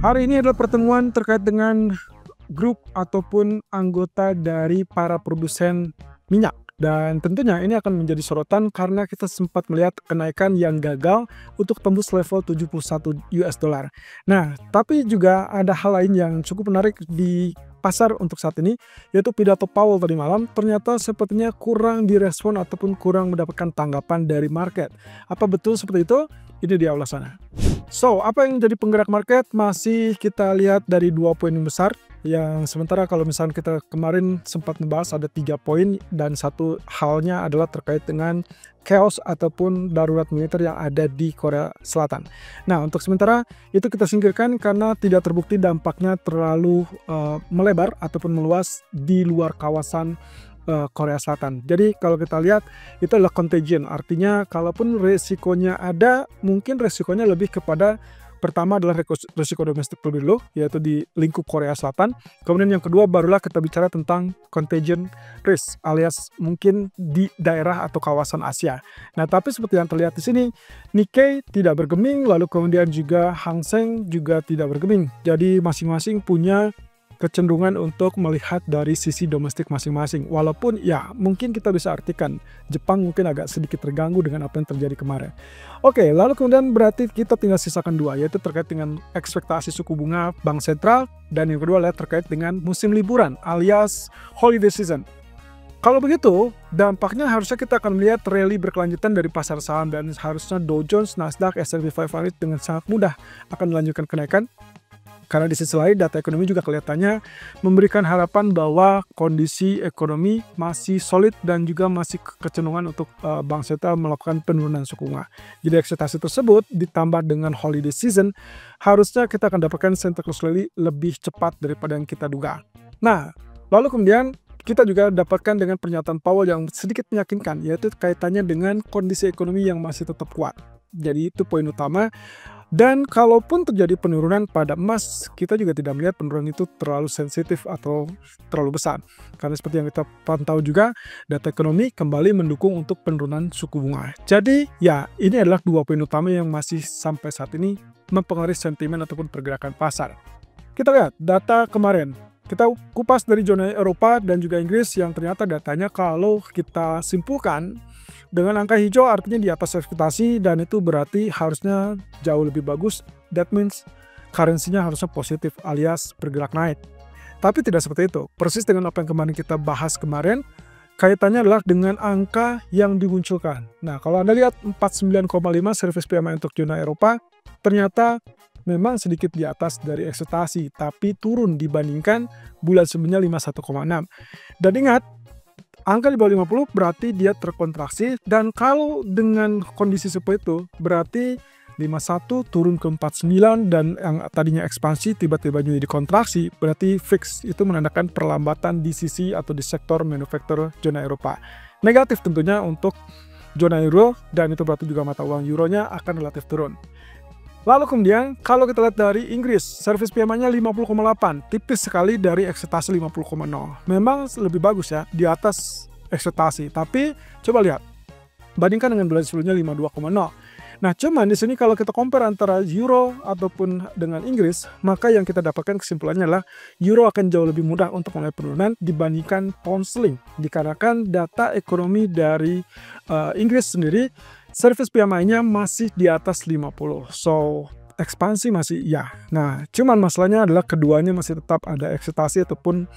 Hari ini adalah pertemuan terkait dengan grup ataupun anggota dari para produsen minyak. Dan tentunya ini akan menjadi sorotan karena kita sempat melihat kenaikan yang gagal untuk tembus level 71 US dollar. Nah, tapi juga ada hal lain yang cukup menarik di pasar untuk saat ini, yaitu pidato Powell tadi malam ternyata sepertinya kurang direspon ataupun kurang mendapatkan tanggapan dari market. Apa betul seperti itu? Ini dia ulasannya. So, apa yang jadi penggerak market masih kita lihat dari 2 poin yang besar. Yang sementara kalau misalnya kita kemarin sempat membahas ada 3 poin dan satu halnya adalah terkait dengan chaos ataupun darurat militer yang ada di Korea Selatan. Nah, untuk sementara itu kita singkirkan karena tidak terbukti dampaknya terlalu melebar ataupun meluas di luar kawasan Korea Selatan. Jadi kalau kita lihat itu adalah contagion, artinya kalaupun resikonya ada, mungkin resikonya lebih kepada pertama adalah resiko domestik terlebih dulu, yaitu di lingkup Korea Selatan. Kemudian yang kedua barulah kita bicara tentang contagion risk, alias mungkin di daerah atau kawasan Asia. Nah, tapi seperti yang terlihat di sini, Nikkei tidak bergeming, lalu kemudian juga Hang Seng juga tidak bergeming. Jadi masing-masing punya kecenderungan untuk melihat dari sisi domestik masing-masing. Walaupun ya mungkin kita bisa artikan Jepang mungkin agak sedikit terganggu dengan apa yang terjadi kemarin. Oke, lalu kemudian berarti kita tinggal sisakan dua, yaitu terkait dengan ekspektasi suku bunga Bank Sentral, dan yang kedua adalah terkait dengan musim liburan alias holiday season. Kalau begitu, dampaknya harusnya kita akan melihat rally berkelanjutan dari pasar saham dan harusnya Dow Jones, Nasdaq, S&P 500 dengan sangat mudah akan melanjutkan kenaikan. Karena di sisi lain data ekonomi juga kelihatannya memberikan harapan bahwa kondisi ekonomi masih solid dan juga masih kecenderungan untuk Bank Sentral melakukan penurunan suku bunga. Jadi ekspektasi tersebut ditambah dengan holiday season, harusnya kita akan dapatkan Santa Claus rally lebih cepat daripada yang kita duga. Nah, lalu kemudian kita juga dapatkan dengan pernyataan Powell yang sedikit meyakinkan, yaitu kaitannya dengan kondisi ekonomi yang masih tetap kuat. Jadi itu poin utama. Dan kalaupun terjadi penurunan pada emas, kita juga tidak melihat penurunan itu terlalu sensitif atau terlalu besar. Karena seperti yang kita pantau juga, data ekonomi kembali mendukung untuk penurunan suku bunga. Jadi ya, ini adalah 2 poin utama yang masih sampai saat ini mempengaruhi sentimen ataupun pergerakan pasar. Kita lihat data kemarin. Kita kupas dari zona Eropa dan juga Inggris yang ternyata datanya kalau kita simpulkan dengan angka hijau artinya di atas ekspektasi, dan itu berarti harusnya jauh lebih bagus. That means currency-nya harusnya positif alias bergerak naik. Tapi tidak seperti itu. Persis dengan apa yang kemarin kita bahas kemarin, kaitannya adalah dengan angka yang dimunculkan. Nah, kalau Anda lihat 49,5 service PMI untuk zona Eropa, ternyata memang sedikit di atas dari ekspektasi, tapi turun dibandingkan bulan sebelumnya 51,6. Dan ingat, angka di bawah 50 berarti dia terkontraksi, dan kalau dengan kondisi seperti itu berarti 51 turun ke 49 dan yang tadinya ekspansi tiba-tiba jadi kontraksi, berarti fix itu menandakan perlambatan di sisi atau di sektor manufaktur zona Eropa. Negatif tentunya untuk zona euro, dan itu berarti juga mata uang euronya akan relatif turun. Lalu kemudian kalau kita lihat dari Inggris, service PMI-nya 50,8, tipis sekali dari ekspektasi 50,0. Memang lebih bagus ya, di atas ekspektasi. Tapi coba lihat, bandingkan dengan bulan sebelumnya 52,0. Nah, cuman di sini kalau kita compare antara euro ataupun dengan Inggris, maka yang kita dapatkan kesimpulannya adalah euro akan jauh lebih mudah untuk mulai penurunan dibandingkan pound sterling. Dikarenakan data ekonomi dari Inggris sendiri, service PMI-nya masih di atas 50. So, ekspansi masih ya. Nah, cuman masalahnya adalah keduanya masih tetap ada ekspektasi ataupun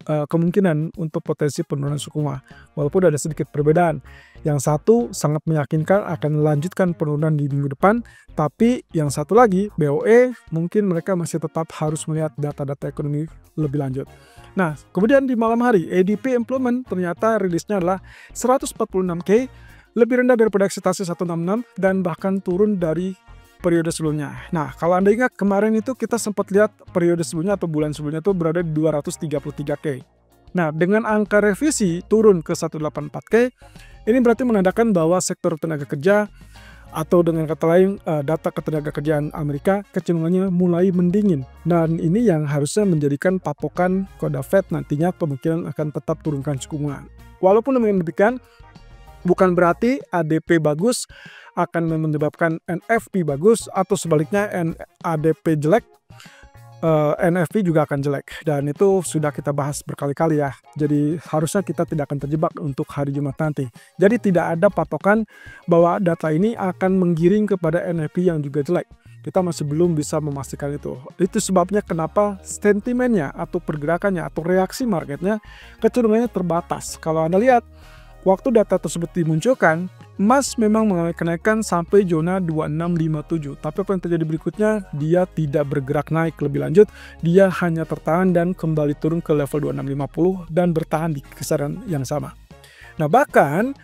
kemungkinan untuk potensi penurunan suku bunga. Walaupun ada sedikit perbedaan. Yang satu sangat meyakinkan akan melanjutkan penurunan di minggu depan, tapi yang satu lagi, BOE, mungkin mereka masih tetap harus melihat data-data ekonomi lebih lanjut. Nah, kemudian di malam hari, ADP employment ternyata rilisnya adalah 146K, lebih rendah daripada ekspektasi 166 dan bahkan turun dari periode sebelumnya. Nah, kalau Anda ingat kemarin itu kita sempat lihat periode sebelumnya atau bulan sebelumnya itu berada di 233K. Nah, dengan angka revisi turun ke 184K, ini berarti menandakan bahwa sektor tenaga kerja atau dengan kata lain data ketenaga kerjaan Amerika kecenderungannya mulai mendingin. Dan ini yang harusnya menjadikan patokan kode Fed nantinya kemungkinan akan tetap turunkan suku bunga. Walaupun demikian, bukan berarti ADP bagus akan menyebabkan NFP bagus atau sebaliknya ADP jelek NFP juga akan jelek dan itu sudah kita bahas berkali-kali ya. Jadi harusnya kita tidak akan terjebak untuk hari Jumat nanti. Jadi tidak ada patokan bahwa data ini akan menggiring kepada NFP yang juga jelek. Kita masih belum bisa memastikan itu. Itu sebabnya kenapa sentimennya atau pergerakannya atau reaksi marketnya kecenderungannya terbatas. Kalau Anda lihat waktu data tersebut dimunculkan, emas memang mengalami kenaikan sampai zona 2657. Tapi apa yang terjadi berikutnya, dia tidak bergerak naik lebih lanjut. Dia hanya tertahan dan kembali turun ke level 2650 dan bertahan di kisaran yang sama. Nah bahkan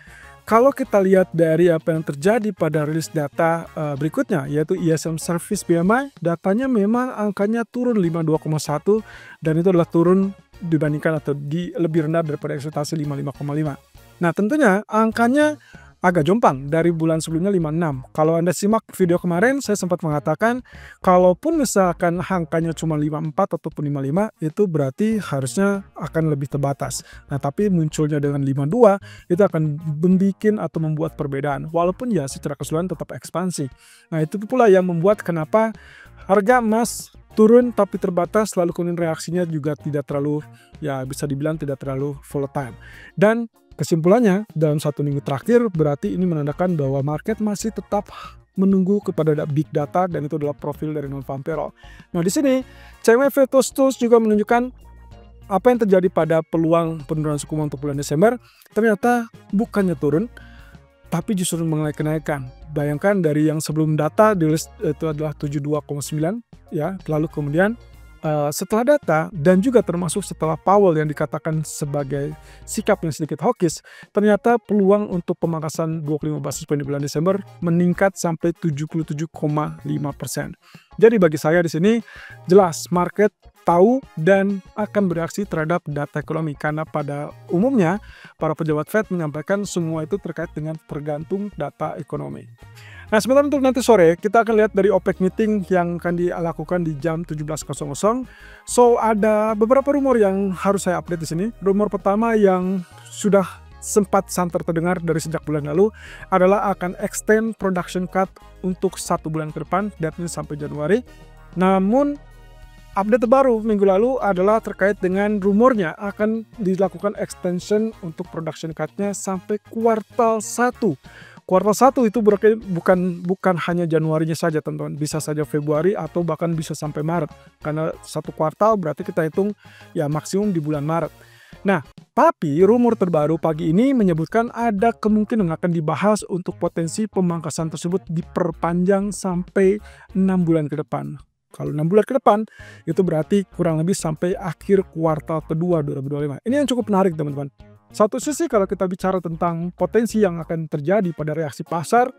kalau kita lihat dari apa yang terjadi pada rilis data berikutnya, yaitu ISM Service PMI, datanya memang angkanya turun 52,1 dan itu adalah turun dibandingkan atau lebih rendah daripada ekspektasi 55,5. Nah tentunya angkanya agak jomplang dari bulan sebelumnya 56. Kalau Anda simak video kemarin, saya sempat mengatakan kalaupun misalkan angkanya cuma 54 ataupun 55, itu berarti harusnya akan lebih terbatas. Nah tapi munculnya dengan 52, itu akan membuat atau membuat perbedaan. Walaupun ya secara keseluruhan tetap ekspansi. Nah itu pula yang membuat kenapa harga emas turun tapi terbatas, lalu kemudian reaksinya juga tidak terlalu, ya bisa dibilang tidak terlalu volatile. Dan kesimpulannya, dalam 1 minggu terakhir berarti ini menandakan bahwa market masih tetap menunggu kepada big data dan itu adalah profil dari non-farm payroll. Nah di sini CME Tools juga menunjukkan apa yang terjadi pada peluang penurunan suku bunga untuk bulan Desember. Ternyata bukannya turun, tapi justru mengalami kenaikan. Bayangkan dari yang sebelum data dirilis itu adalah 72,9 ya, lalu kemudian setelah data dan juga termasuk setelah Powell yang dikatakan sebagai sikap yang sedikit hawkish, ternyata peluang untuk pemangkasan 25 basis point di bulan Desember meningkat sampai 77,5%. Jadi bagi saya di sini jelas market tahu dan akan bereaksi terhadap data ekonomi karena pada umumnya para pejabat Fed menyampaikan semua itu terkait dengan tergantung data ekonomi. Nah sebentar untuk nanti sore kita akan lihat dari OPEC meeting yang akan dilakukan di jam 17.00. So ada beberapa rumor yang harus saya update di sini. Rumor pertama yang sudah sempat santer terdengar dari sejak bulan lalu adalah akan extend production cut untuk 1 bulan ke depan, that means sampai Januari. Namun update terbaru minggu lalu adalah terkait dengan rumornya akan dilakukan extension untuk production cut-nya sampai kuartal 1. Kuartal 1 itu bukan hanya Januarinya saja teman-teman, bisa saja Februari atau bahkan bisa sampai Maret. Karena 1 kuartal berarti kita hitung ya maksimum di bulan Maret. Nah, tapi rumor terbaru pagi ini menyebutkan ada kemungkinan akan dibahas untuk potensi pemangkasan tersebut diperpanjang sampai 6 bulan ke depan. Kalau 6 bulan ke depan, itu berarti kurang lebih sampai akhir kuartal kedua 2025. Ini yang cukup menarik teman-teman. Satu sisi kalau kita bicara tentang potensi yang akan terjadi pada reaksi pasar,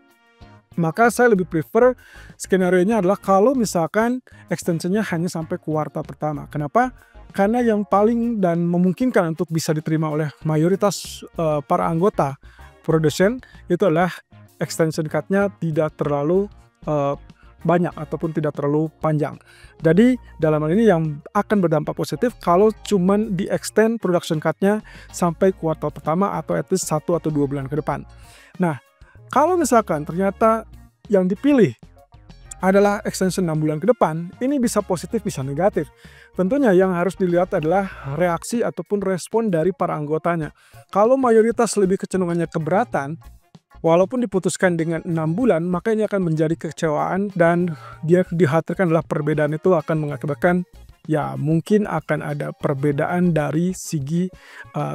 maka saya lebih prefer skenario-nya adalah kalau misalkan extension-nya hanya sampai kuartal pertama. Kenapa? Karena yang paling dan memungkinkan untuk bisa diterima oleh mayoritas para anggota produsen itu adalah extension cut-nya tidak terlalu banyak ataupun tidak terlalu panjang. Jadi dalam hal ini yang akan berdampak positif kalau cuman di extend production cut-nya sampai kuartal pertama atau at least 1 atau 2 bulan ke depan. Nah, kalau misalkan ternyata yang dipilih adalah extension 6 bulan ke depan, ini bisa positif bisa negatif. Tentunya yang harus dilihat adalah reaksi ataupun respon dari para anggotanya. Kalau mayoritas lebih kecenderungannya keberatan, walaupun diputuskan dengan 6 bulan, maka ini akan menjadi kekecewaan dan dia dikhawatirkan adalah perbedaan itu akan mengakibatkan ya mungkin akan ada perbedaan dari segi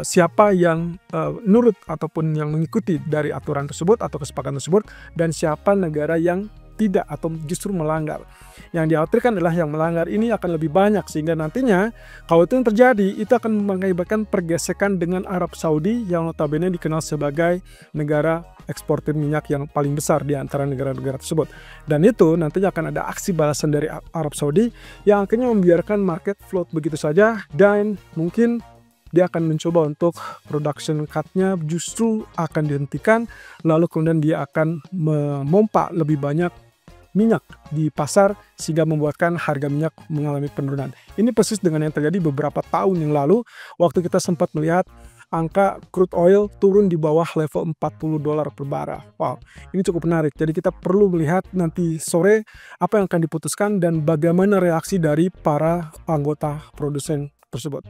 siapa yang nurut ataupun yang mengikuti dari aturan tersebut atau kesepakatan tersebut dan siapa negara yang tidak atau justru melanggar. Yang dikhawatirkan adalah yang melanggar ini akan lebih banyak sehingga nantinya kalau itu yang terjadi itu akan mengakibatkan pergesekan dengan Arab Saudi yang notabene dikenal sebagai negara eksportir minyak yang paling besar di antara negara-negara tersebut. Dan itu nantinya akan ada aksi balasan dari Arab Saudi yang akhirnya membiarkan market float begitu saja dan mungkin dia akan mencoba untuk production cut-nya justru akan dihentikan lalu kemudian dia akan memompa lebih banyak minyak di pasar sehingga membuatkan harga minyak mengalami penurunan. Ini persis dengan yang terjadi beberapa tahun yang lalu waktu kita sempat melihat angka crude oil turun di bawah level $40 per barel. Wow, ini cukup menarik. Jadi kita perlu melihat nanti sore apa yang akan diputuskan dan bagaimana reaksi dari para anggota produsen tersebut.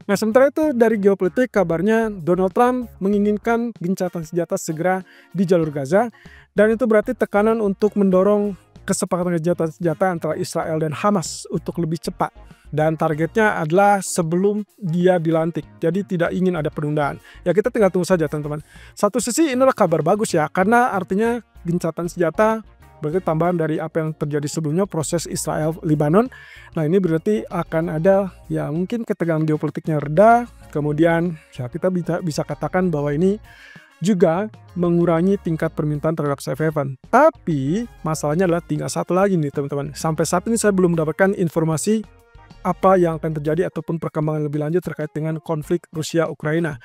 Nah, sementara itu dari geopolitik kabarnya Donald Trump menginginkan gencatan senjata segera di jalur Gaza, dan itu berarti tekanan untuk mendorong kesepakatan gencatan senjata antara Israel dan Hamas untuk lebih cepat. Dan targetnya adalah sebelum dia dilantik. Jadi tidak ingin ada penundaan. Ya kita tinggal tunggu saja teman-teman. Satu sisi inilah kabar bagus ya, karena artinya gencatan senjata berarti tambahan dari apa yang terjadi sebelumnya, proses Israel-Libanon. Nah ini berarti akan ada ya mungkin ketegangan geopolitiknya reda, kemudian ya kita bisa katakan bahwa ini juga mengurangi tingkat permintaan terhadap safe haven. Tapi masalahnya adalah tinggal satu lagi nih teman-teman. Sampai saat ini saya belum mendapatkan informasi apa yang akan terjadi ataupun perkembangan lebih lanjut terkait dengan konflik Rusia-Ukraina.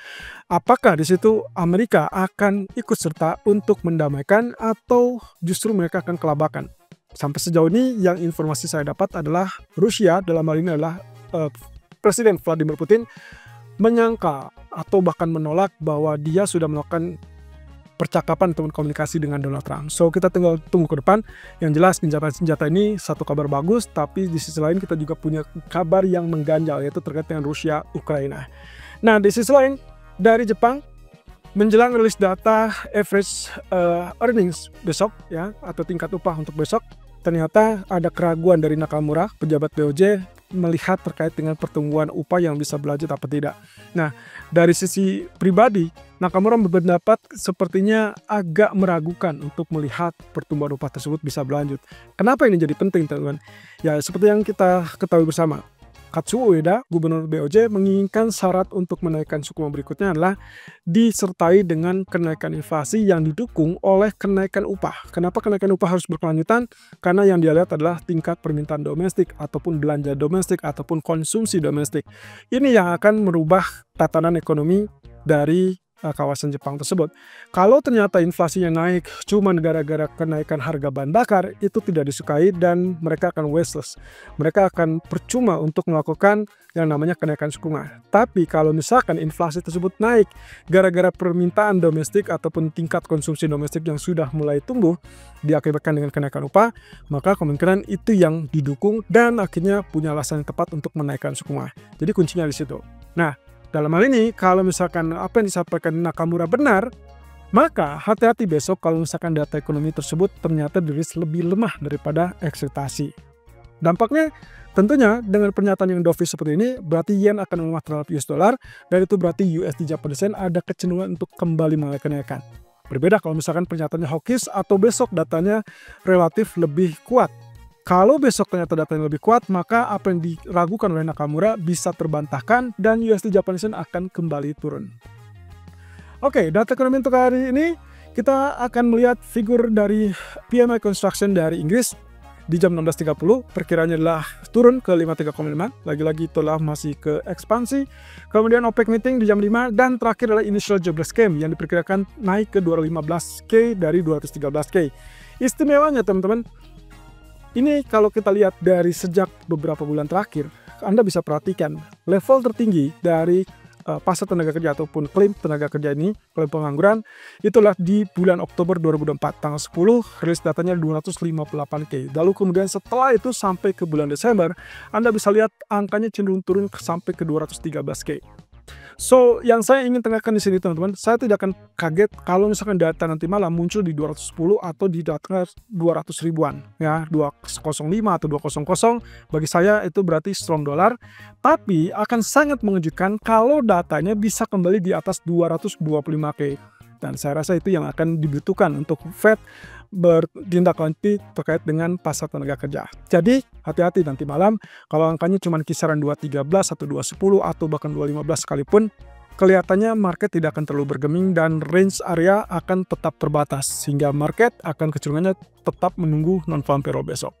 Apakah di situ Amerika akan ikut serta untuk mendamaikan atau justru mereka akan kelabakan? Sampai sejauh ini yang informasi saya dapat adalah Rusia, dalam hal ini adalah Presiden Vladimir Putin, menyangka atau bahkan menolak bahwa dia sudah melakukan percakapan atau komunikasi dengan Donald Trump. So kita tinggal tunggu ke depan. Yang jelas gencatan senjata ini satu kabar bagus, tapi di sisi lain kita juga punya kabar yang mengganjal, yaitu terkait dengan Rusia Ukraina. Nah di sisi lain dari Jepang menjelang rilis data average earnings besok ya, atau tingkat upah untuk besok, ternyata ada keraguan dari Nakamura, pejabat BOJ, melihat terkait dengan pertumbuhan upah yang bisa berlanjut apa tidak. Nah, dari sisi pribadi, Nakamura berpendapat sepertinya agak meragukan untuk melihat pertumbuhan upah tersebut bisa berlanjut. Kenapa ini jadi penting, teman-teman? Ya, seperti yang kita ketahui bersama, Katsuo Ueda, Gubernur BOJ, menginginkan syarat untuk menaikkan suku bunga berikutnya adalah disertai dengan kenaikan inflasi yang didukung oleh kenaikan upah. Kenapa kenaikan upah harus berkelanjutan? Karena yang dia lihat adalah tingkat permintaan domestik ataupun belanja domestik ataupun konsumsi domestik. Ini yang akan merubah tatanan ekonomi dari kawasan Jepang tersebut. Kalau ternyata inflasinya naik cuma gara-gara kenaikan harga bahan bakar, itu tidak disukai dan mereka akan wasteless. Mereka akan percuma untuk melakukan yang namanya kenaikan suku bunga. Tapi kalau misalkan inflasi tersebut naik gara-gara permintaan domestik ataupun tingkat konsumsi domestik yang sudah mulai tumbuh diakibatkan dengan kenaikan upah, maka kemungkinan itu yang didukung dan akhirnya punya alasan yang tepat untuk menaikkan suku bunga. Jadi kuncinya di situ. Nah, dalam hal ini, kalau misalkan apa yang disampaikan Nakamura benar, maka hati-hati besok kalau misalkan data ekonomi tersebut ternyata dirilis lebih lemah daripada ekspektasi. Dampaknya tentunya dengan pernyataan yang dovish seperti ini, berarti yen akan melemah terhadap US dollar, dan itu berarti USD Japanese yen ada kecenderungan untuk kembali mengalami kenaikan. Berbeda kalau misalkan pernyataannya hawkish atau besok datanya relatif lebih kuat. Kalau besok ternyata datanya lebih kuat, maka apa yang diragukan oleh Nakamura bisa terbantahkan dan USD Japanese yen akan kembali turun. Oke, data ekonomi untuk hari ini kita akan melihat figur dari PMI Construction dari Inggris di jam 16.30. Perkiraannya adalah turun ke 53,5. Lagi-lagi itulah masih ke ekspansi. Kemudian OPEC meeting di jam 5 dan terakhir adalah initial jobless claim yang diperkirakan naik ke 215K dari 213K. Istimewanya teman-teman, ini kalau kita lihat dari sejak beberapa bulan terakhir, Anda bisa perhatikan level tertinggi dari pasar tenaga kerja ataupun klaim tenaga kerja ini, klaim pengangguran, itulah di bulan Oktober 2024, tanggal 10, rilis datanya 258K. Lalu kemudian setelah itu sampai ke bulan Desember, Anda bisa lihat angkanya cenderung turun sampai ke 213K. So, yang saya ingin tekankan di sini teman-teman, saya tidak akan kaget kalau misalkan data nanti malam muncul di 210 atau di data 200 ribuan, ya 205 atau 200. Bagi saya itu berarti strong dollar, tapi akan sangat mengejutkan kalau datanya bisa kembali di atas 225K. Dan saya rasa itu yang akan dibutuhkan untuk Fed bertindaklanjuti terkait dengan pasar tenaga kerja. Jadi hati-hati nanti malam kalau angkanya cuma kisaran 213 atau 210 atau bahkan 215 sekalipun, kelihatannya market tidak akan terlalu bergeming dan range area akan tetap terbatas sehingga market akan kecenderungannya tetap menunggu non-farm payroll besok.